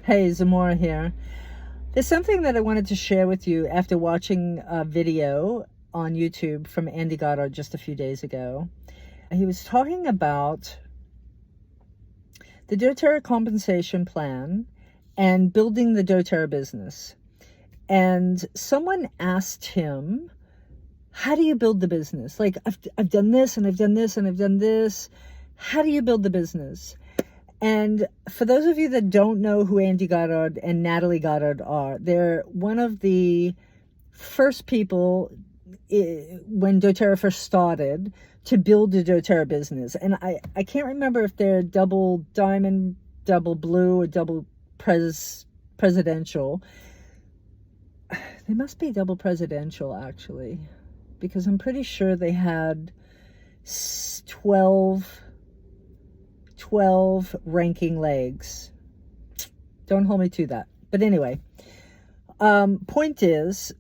Hey, Zamora here. There's something that I wanted to share with you after watching a video on YouTube from Andy Goddard just a few days ago. He was talking about the doTerra compensation plan and building the doTerra business. And someone asked him, how do you build the business? Like, I've done this and I've done this and I've done this. How do you build the business? And for those of you that don't know who Andy Goddard and Natalie Goddard are, they're one of the first people when doTerra first started to build a doTerra business. And I can't remember if they're double diamond, double blue, or double presidential. They must be double presidential, actually, because I'm pretty sure they had 12 ranking legs. Don't hold me to that. But anyway, point is,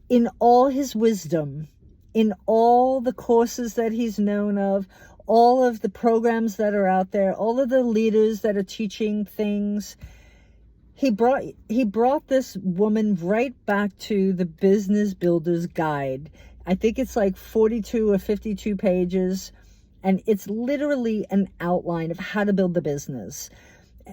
in all his wisdom, in all the courses that he's known of, all of the programs that are out there, all of the leaders that are teaching things, he brought this woman right back to the Business Builder's Guide. I think it's like 42 or 52 pages. And it's literally an outline of how to build the business.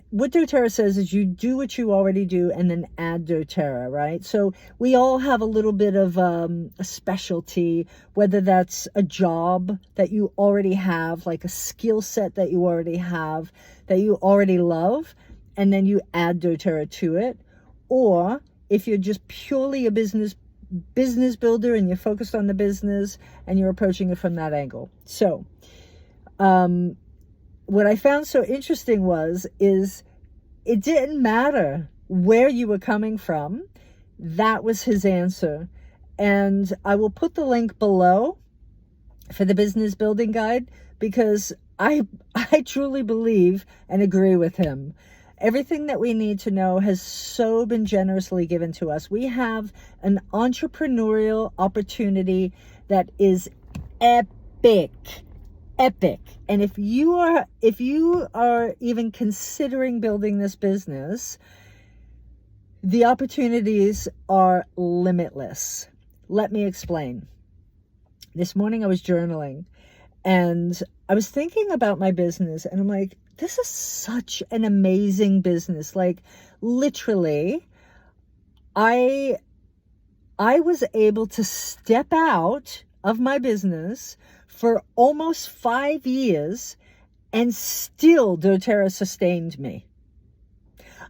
What doTerra says is you do what you already do and then add doTerra, right? So we all have a little bit of a specialty, whether that's a job that you already have, like a skill set that you already have, that you already love, and then you add doTerra to it. Or if you're just purely a business builder and you're focused on the business and you're approaching it from that angle. So what I found so interesting is it didn't matter where you were coming from. That was his answer. And I will put the link below for the business building guide, because I truly believe and agree with him. Everything that we need to know has so been generously given to us. We have an entrepreneurial opportunity that is epic. And if you are even considering building this business, the opportunities are limitless. Let me explain. This morning I was journaling and I was thinking about my business, and I'm like, this is such an amazing business. Like, literally, I was able to step out of my business for almost 5 years, and still doTerra sustained me.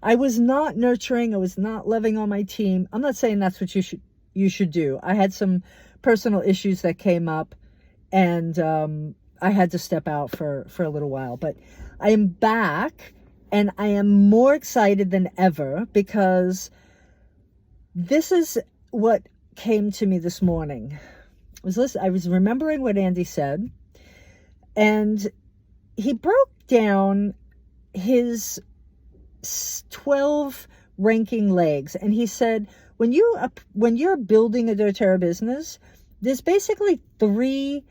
I was not nurturing. I was not loving on my team. I'm not saying that's what you should do. I had some personal issues that came up, and I had to step out for a little while. But I am back, and I am more excited than ever, because this is what came to me this morning. I was remembering what Andy said, and he broke down his 12 ranking legs, and he said, when you're building a doTerra business, there's basically 3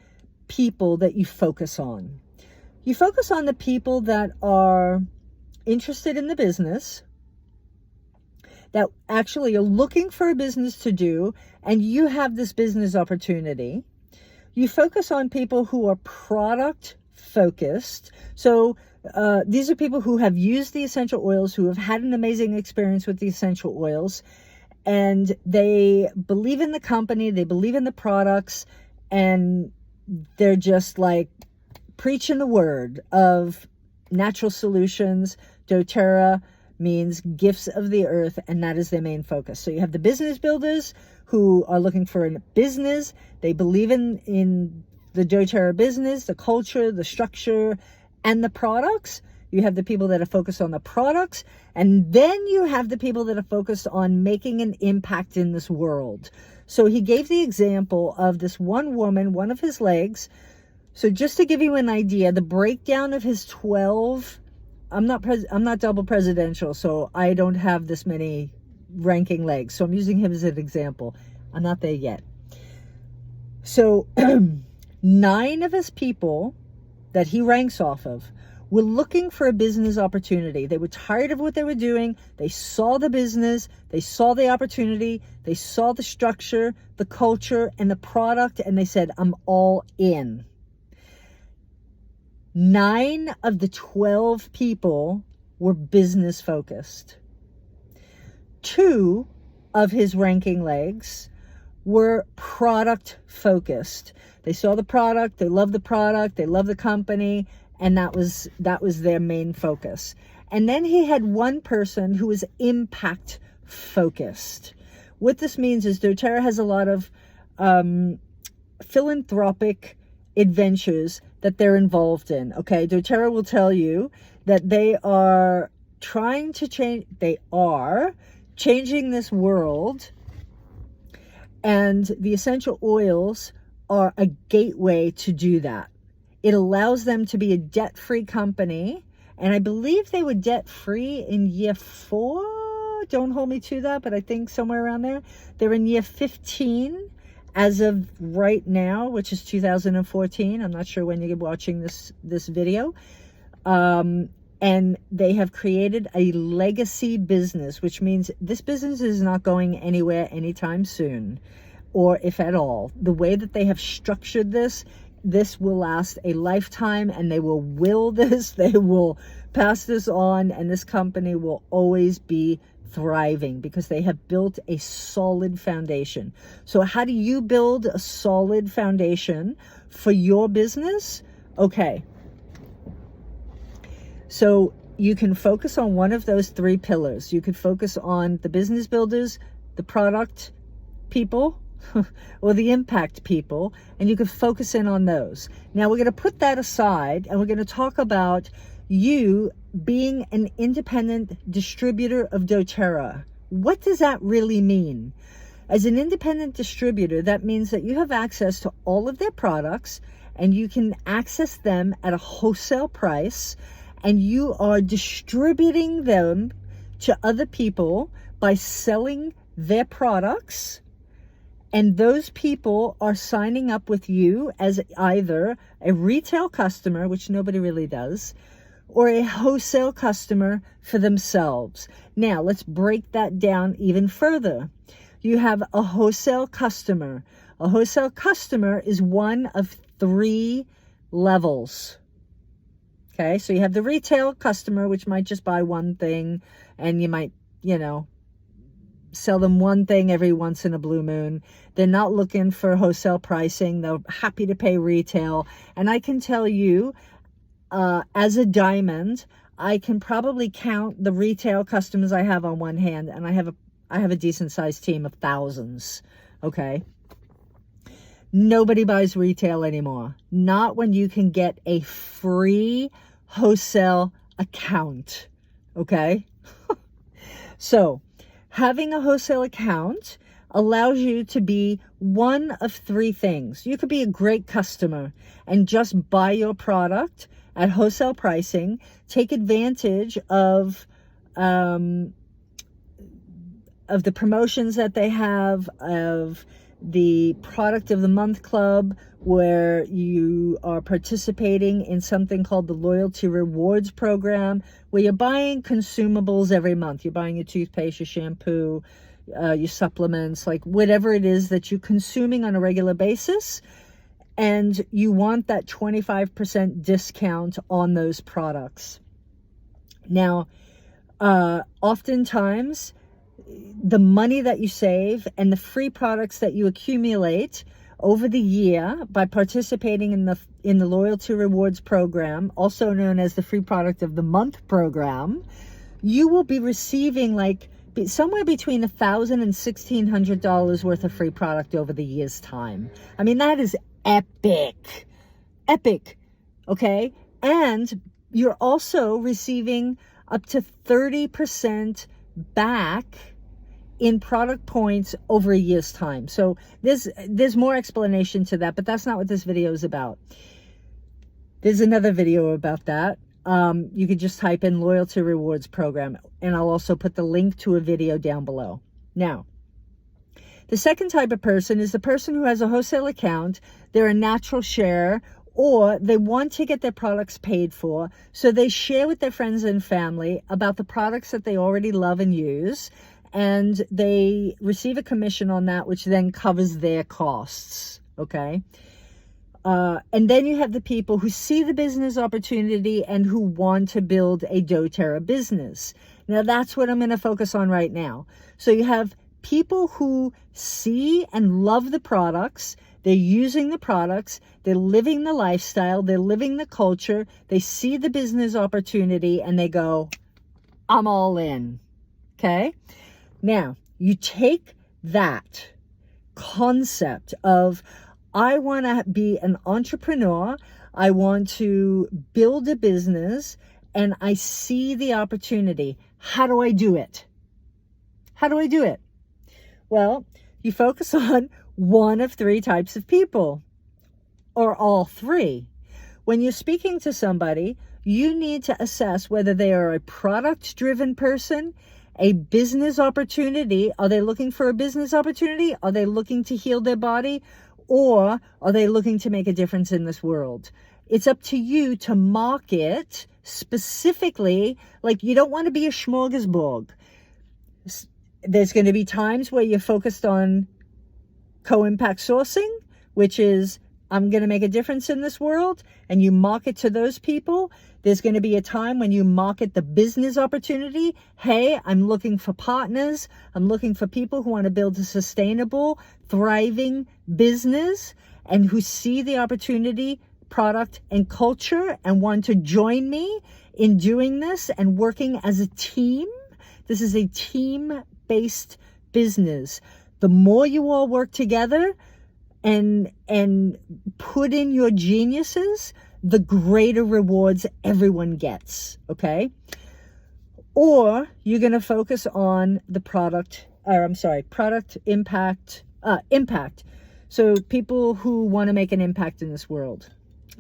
people that you focus on. You focus on the people that are interested in the business, that actually are looking for a business to do, and you have this business opportunity. You focus on people who are product focused. So these are people who have used the essential oils, who have had an amazing experience with the essential oils, and they believe in the company, they believe in the products, and they're just like preaching the word of natural solutions. doTerra means gifts of the earth, and that is their main focus. So you have the business builders who are looking for a business. They believe in the doTerra business, the culture, the structure, and the products. You have the people that are focused on the products, and then you have the people that are focused on making an impact in this world. So he gave the example of this one woman, one of his legs. So just to give you an idea, the breakdown of his 12, I'm not double presidential, so I don't have this many ranking legs. So I'm using him as an example. I'm not there yet. So 9 of his people that he ranks off of were looking for a business opportunity. They were tired of what they were doing. They saw the business, they saw the opportunity, they saw the structure, the culture, and the product, and they said, I'm all in. 9 of the 12 people were business focused. 2 of his ranking legs were product focused. They saw the product, they loved the product, they loved the company, and that was their main focus. And then he had one person who was impact focused. What this means is doTerra has a lot of philanthropic adventures that they're involved in. Okay, doTerra will tell you that they are trying to change, they are changing this world, and the essential oils are a gateway to do that. It allows them to be a debt-free company, and I believe they were debt-free in year 4. Don't hold me to that, but I think somewhere around there. They're in year 15 as of right now, which is 2014. I'm not sure when you're watching this video. And they have created a legacy business, which means this business is not going anywhere anytime soon, or if at all. The way that they have structured this will last a lifetime, and they will this, they will pass this on, and this company will always be thriving because they have built a solid foundation. So how do you build a solid foundation for your business? Okay. So you can focus on one of those 3 pillars. You could focus on the business builders, the product people, or the impact people, and you could focus in on those. Now we're going to put that aside, and we're going to talk about you being an independent distributor of doTerra. What does that really mean? As an independent distributor, that means that you have access to all of their products, and you can access them at a wholesale price, and you are distributing them to other people by selling their products. And those people are signing up with you as either a retail customer, which nobody really does, or a wholesale customer for themselves. Now, let's break that down even further. You have a wholesale customer. A wholesale customer is one of 3 levels. Okay, so you have the retail customer, which might just buy one thing, and you might, sell them one thing every once in a blue moon. They're not looking for wholesale pricing. They're happy to pay retail. And I can tell you, as a diamond, I can probably count the retail customers I have on one hand, and I have a decent sized team of thousands. Okay. Nobody buys retail anymore. Not when you can get a free wholesale account. Okay. So having a wholesale account allows you to be one of 3 things. You could be a great customer and just buy your product at wholesale pricing, take advantage of the promotions that they have, of the product of the month club, where you are participating in something called the loyalty rewards program, where you're buying consumables every month. You're buying your toothpaste, your shampoo, your supplements, like whatever it is that you're consuming on a regular basis, and you want that 25% discount on those products. Now, oftentimes, the money that you save and the free products that you accumulate over the year by participating in the loyalty rewards program, also known as the free product of the month program, you will be receiving like somewhere between $1,000 and $1,600 worth of free product over the year's time. I mean, that is epic. Okay. And you're also receiving up to 30% back in product points over a year's time. So there's more explanation to that, but that's not what this video is about. There's another video about that. You could just type in loyalty rewards program, and I'll also put the link to a video down below. Now, the second type of person is the person who has a wholesale account. They're a natural share, or they want to get their products paid for, so they share with their friends and family about the products that they already love and use, and they receive a commission on that, which then covers their costs, okay? And then you have the people who see the business opportunity and who want to build a doTerra business. Now, that's what I'm going to focus on right now. So you have people who see and love the products. They're using the products, they're living the lifestyle, they're living the culture, they see the business opportunity, and they go, I'm all in, okay? Now, you take that concept of, I want to be an entrepreneur, I want to build a business, and I see the opportunity. How do I do it? How do I do it? Well, you focus on one of three types of people, or all three. When you're speaking to somebody, you need to assess whether they are a product-driven person, a business opportunity. Are they looking for a business opportunity? Are they looking to heal their body? Or are they looking to make a difference in this world? It's up to you to market specifically. Like, you don't want to be a smorgasbord. There's going to be times where you're focused on co-impact sourcing, which is, I'm going to make a difference in this world, and you market to those people. There's going to be a time when you market the business opportunity. Hey, I'm looking for partners. I'm looking for people who want to build a sustainable, thriving business and who see the opportunity, product, and culture and want to join me in doing this and working as a team. This is a team-based business. The more you all work together and put in your geniuses, the greater rewards everyone gets, okay? Or you're going to focus on the product impact. So people who want to make an impact in this world.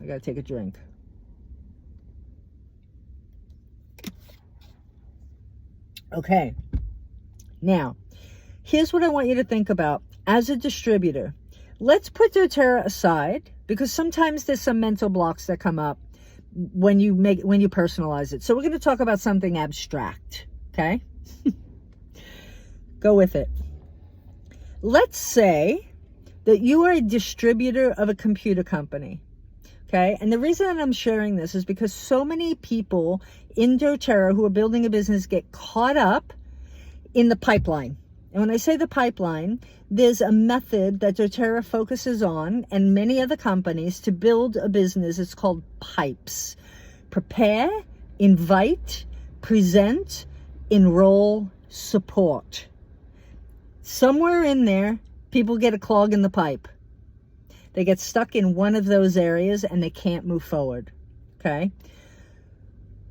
I got to take a drink. Okay. Now, here's what I want you to think about as a distributor. Let's put doTerra aside, because sometimes there's some mental blocks that come up when you personalize it. So we're going to talk about something abstract, okay? Go with it. Let's say that you are a distributor of a computer company, okay? And the reason that I'm sharing this is because so many people in doTerra who are building a business get caught up in the pipeline. And when I say the pipeline, there's a method that doTerra focuses on, and many other companies, to build a business. It's called PIPES. Prepare, invite, present, enroll, support. Somewhere in there, people get a clog in the pipe. They get stuck in one of those areas and they can't move forward, okay?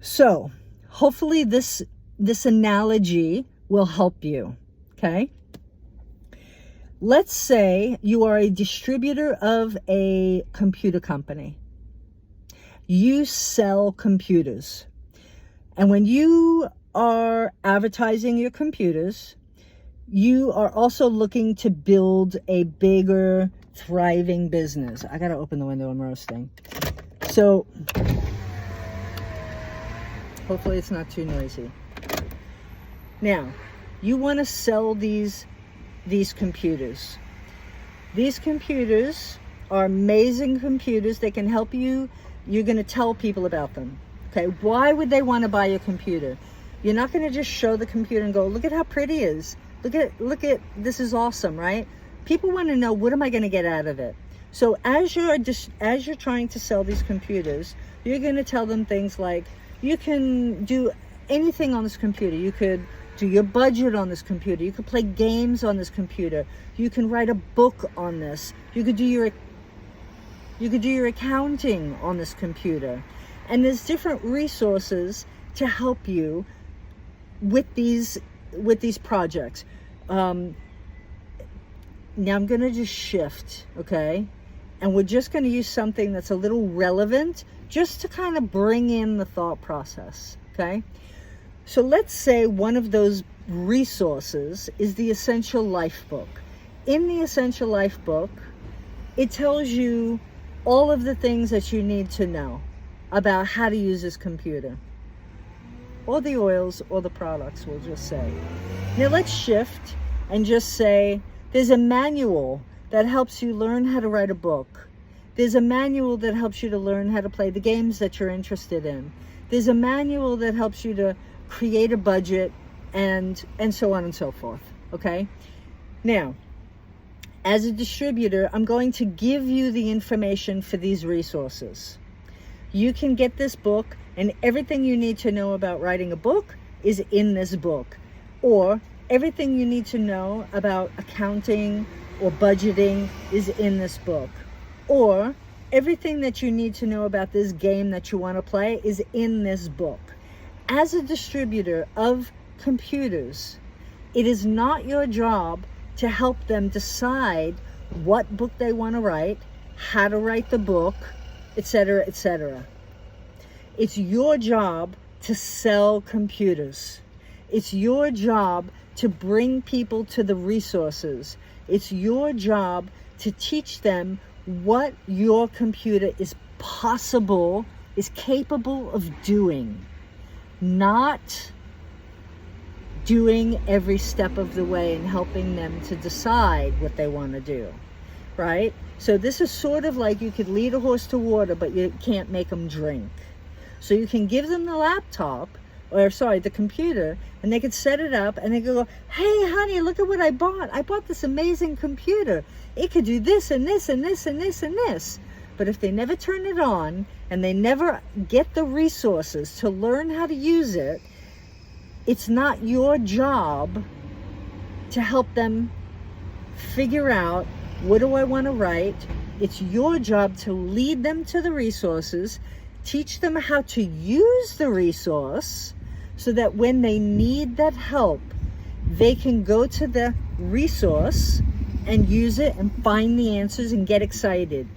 So hopefully this analogy will help you. Okay. Let's say you are a distributor of a computer company. You sell computers. And when you are advertising your computers, you are also looking to build a bigger, thriving business. I got to open the window, I'm roasting. So hopefully it's not too noisy. Now, you want to sell these computers. These computers are amazing computers. They can help you. You're going to tell people about them. Okay, why would they want to buy your computer? You're not going to just show the computer and go, look at how pretty it is. Look at this is awesome, right? People want to know, what am I going to get out of it? So as you're trying to sell these computers, you're going to tell them things like, you can do anything on this computer. You could do your budget on this computer. You could play games on this computer. You can write a book on this. You could do your accounting on this computer. And there's different resources to help you with these projects. Now I'm going to just shift, okay? And we're just going to use something that's a little relevant just to kind of bring in the thought process, okay? So let's say one of those resources is the Essential Life book. In the Essential Life book, it tells you all of the things that you need to know about how to use this computer. Or the oils, or the products, we'll just say. Now let's shift and just say, there's a manual that helps you learn how to write a book. There's a manual that helps you to learn how to play the games that you're interested in. There's a manual that helps you to create a budget and so on and so forth, okay? Now, as a distributor, I'm going to give you the information for these resources. You can get this book, and everything you need to know about writing a book is in this book. Or everything you need to know about accounting or budgeting is in this book. Or everything that you need to know about this game that you want to play is in this book. As a distributor of computers, it is not your job to help them decide what book they want to write, how to write the book, etc., etc. It's your job to sell computers. It's your job to bring people to the resources. It's your job to teach them what your computer is capable of doing, not doing every step of the way and helping them to decide what they want to do, right? So this is sort of like you could lead a horse to water, but you can't make them drink. So you can give them the laptop, the computer, and they could set it up and they could go, hey honey, look at what I bought. I bought this amazing computer. It could do this and this and this and this and this. But if they never turn it on and they never get the resources to learn how to use it, it's not your job to help them figure out, what do I want to write? It's your job to lead them to the resources, teach them how to use the resource so that when they need that help, they can go to the resource and use it and find the answers and get excited.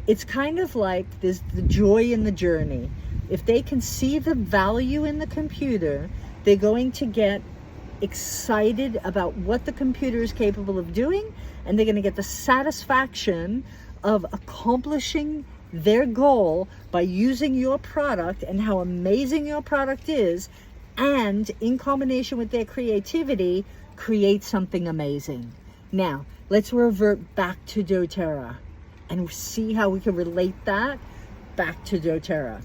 It's kind of like there's the joy in the journey. If they can see the value in the computer, they're going to get excited about what the computer is capable of doing, and they're going to get the satisfaction of accomplishing their goal by using your product and how amazing your product is, and in combination with their creativity, create something amazing. Now, let's revert back to doTerra and see how we can relate that back to doTerra.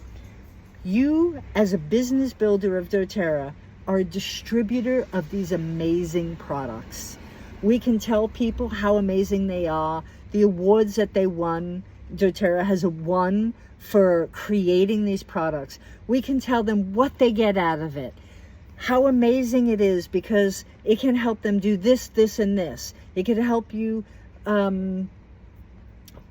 You, as a business builder of doTerra, are a distributor of these amazing products. We can tell people how amazing they are, the awards that they won. doTerra has won for creating these products. We can tell them what they get out of it, how amazing it is, because it can help them do this, this, and this. It can help you,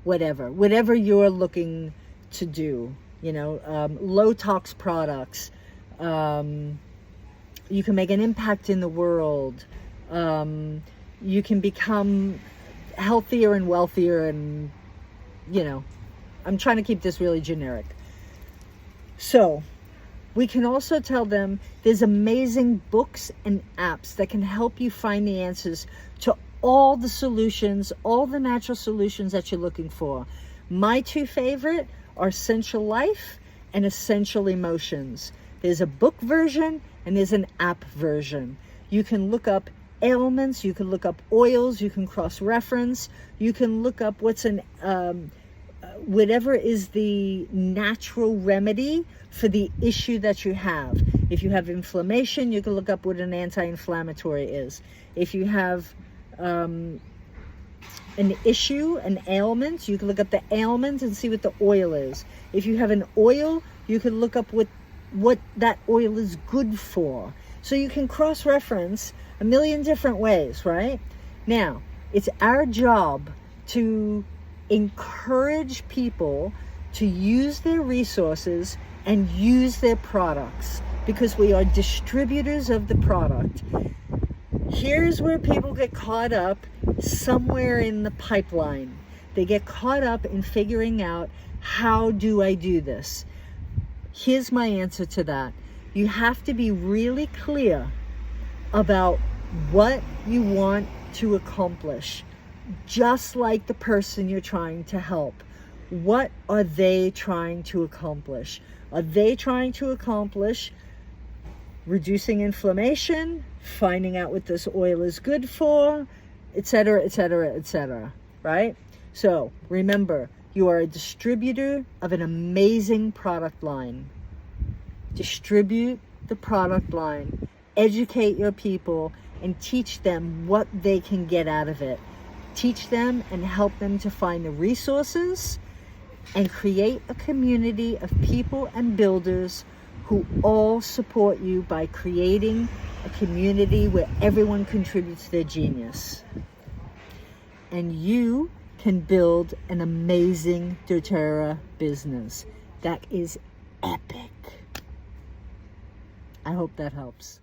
whatever you're looking to do, low tox products. You can make an impact in the world. You can become healthier and wealthier, and I'm trying to keep this really generic. So we can also tell them there's amazing books and apps that can help you find the answers to all the solutions, all the natural solutions that you're looking for. My two favorite are Essential Life and Essential Emotions. There's a book version and there's an app version. You can look up ailments, you can look up oils, you can cross-reference, you can look up whatever is the natural remedy for the issue that you have. If you have inflammation, you can look up what an anti-inflammatory is. If you have an issue, an ailment, you can look up the ailment and see what the oil is. If you have an oil, you can look up what that oil is good for. So you can cross-reference a million different ways, right? Now, it's our job to encourage people to use their resources and use their products, because we are distributors of the product. Here's where people get caught up somewhere in the pipeline. They get caught up in figuring out, how do I do this? Here's my answer to that. You have to be really clear about what you want to accomplish, just like the person you're trying to help. What are they trying to accomplish? Are they trying to accomplish reducing inflammation, finding out what this oil is good for, etc., etc., etc., right? So remember, you are a distributor of an amazing product line. Distribute the product line, educate your people, and teach them what they can get out of it. Teach them and help them to find the resources and create a community of people and builders who all support you by creating a community where everyone contributes their genius. And you can build an amazing doTerra business that is epic. I hope that helps.